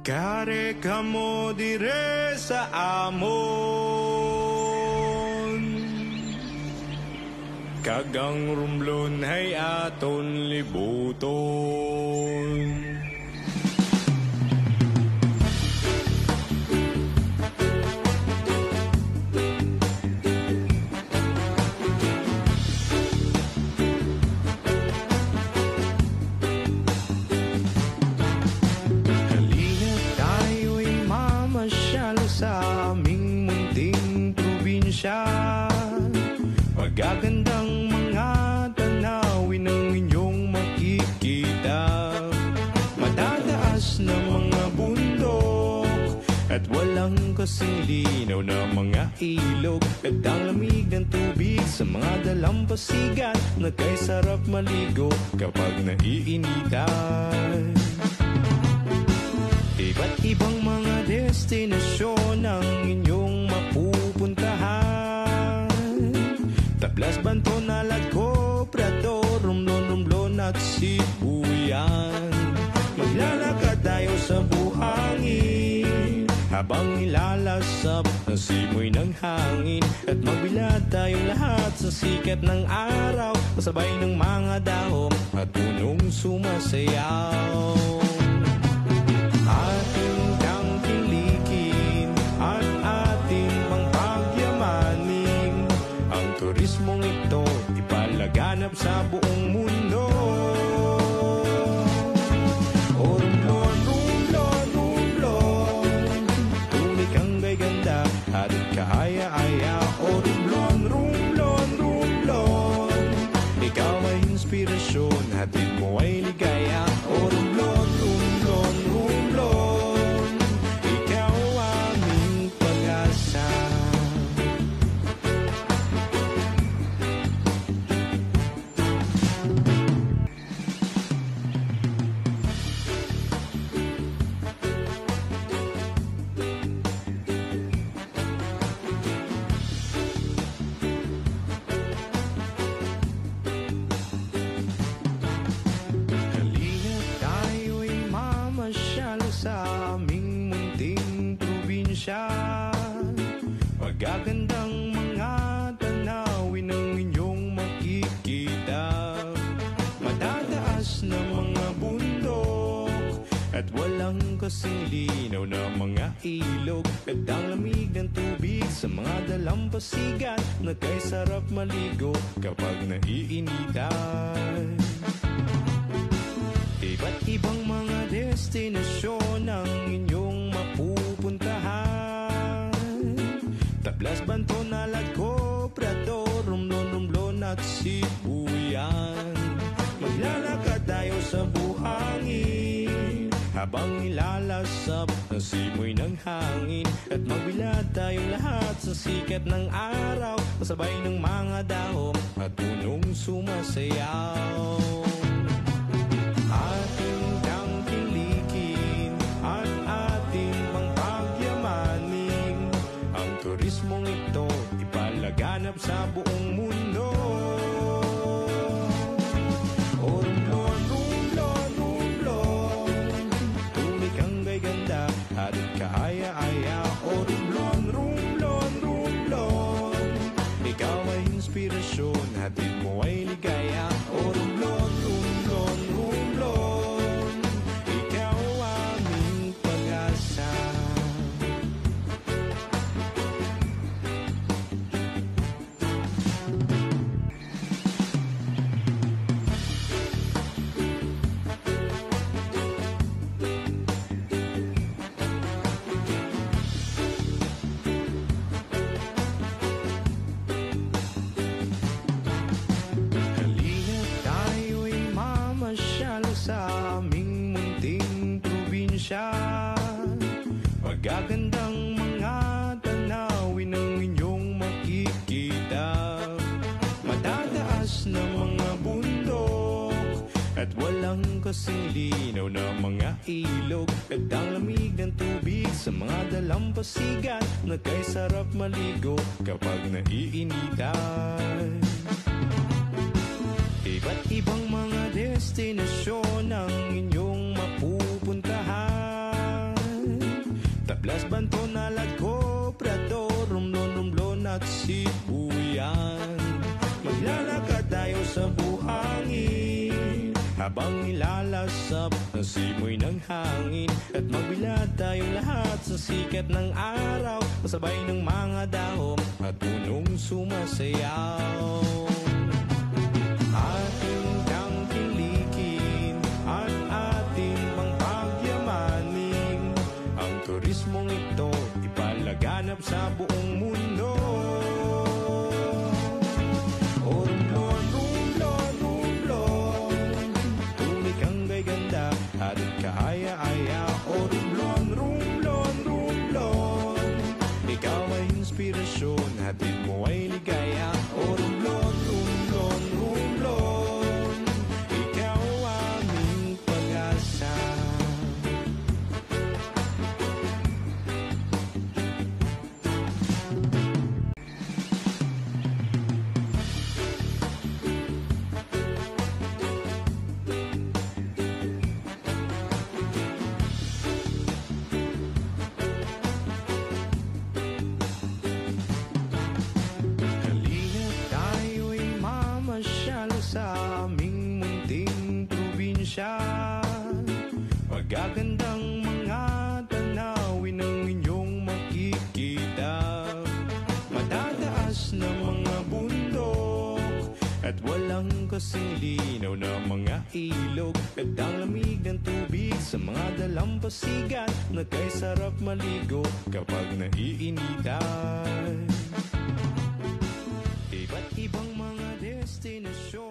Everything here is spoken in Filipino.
Kare kamo dire sa amon, kagang rumblon hay aton libuton. Pagagandang mga tanawin ang inyong makikita, matataas na mga bundok at walang kasing linaw na mga ilog, at ang lamig ng tubig sa mga dalampasigan na kay sarap maligo kapag naiinitan. Iba't ibang mga destinasyon ang inyong mapupuntahan, Tablas, Banton, Naladco, Prado, Romblon at Sibuyan. Maglalakad tayo sa buhangin habang nilalasap ang simoy ng hangin, at magbilad tayong lahat sa sikat ng araw, kasabay ng mga dahon at punong sumasayaw. Ating tangkilikin at ating pangpagyamanin, ang turismong ito ipalaganap sa buong mundo. O Romblon, Romblon, Romblon, tunay kang ganda at kaaya-aya. O Romblon, Romblon, Romblon, ikaw ay inspirasyon, hatid mo ay ligaya. O Romblon, Romblon, Romblon, ikaw aming pag-asa. Pagagandang mga tanawin ang inyong makikita, matataas na mga bundok at walang kasing linaw na mga ilog, at ang lamig ng tubig sa mga dalampasigan na kay sarap maligo kapag naiinitan. Iba't ibang mga destinasyon ang inyong mapupuntahan, Tablas, Banton, Naladco, Prado, Romblon at Sibuyan. Maglalakad tayo sa buhangin habang nilalasap ang simoy ng hangin, at magbilad tayong lahat sa sikat ng araw, kasabay ng mga dahon at punong sumasayaw. Ating tangkilikin at ating pangpagyamanin, ang turismong ito ipalaganap sa buong mundo. O Romblon, Romblon, Romblon, tunay kang ganda at kaaya-aya. O Romblon, Romblon, Romblon, ikaw ay inspirasyon, hatid mo ay ligaya. O Romblon, Romblon, Romblon, ikaw aming pag-asa. Pagagandang mga tanawin ang inyong makikita, matataas na mga bundok at walang kasing linaw na mga ilog, at ang lamig ng tubig sa mga dalampasigan na kay sarap maligo kapag naiinitan. Iba't ibang mga destinasyon ang inyong mapupuntahan, Sibuyan. Maglalakad tayo sa buhangin habang nilalasap ang simoy ng hangin, at magbilad tayong lahat sa sikat ng araw, kasabay ng mga dahon at punong sumasayaw. Ating tangkilikin at ating pangpagyamanin ang turismong ito, ipalaganap sa buong mundo. O rumblon, rumblon, rumblon, tunay kang gay ganda at kaaya-aya. O rumblon, rumblon, rumblon, ikaw ay inspirasyon, hatid mo ay ligaya. O rumblon, rumblon, rumblon, ikaw aming pag-asa. Halina't tayo'y mamasyal sa aming munting probinsya. Magagandang mga tanawin ang inyong makikita. Matataas na mga bundok at walang kasing linaw na mga ilog, at ang lamig ng tubig sa mga dalampasigan na kay sarap maligo kapag naiinitan. Iba't ibang mga destinasyon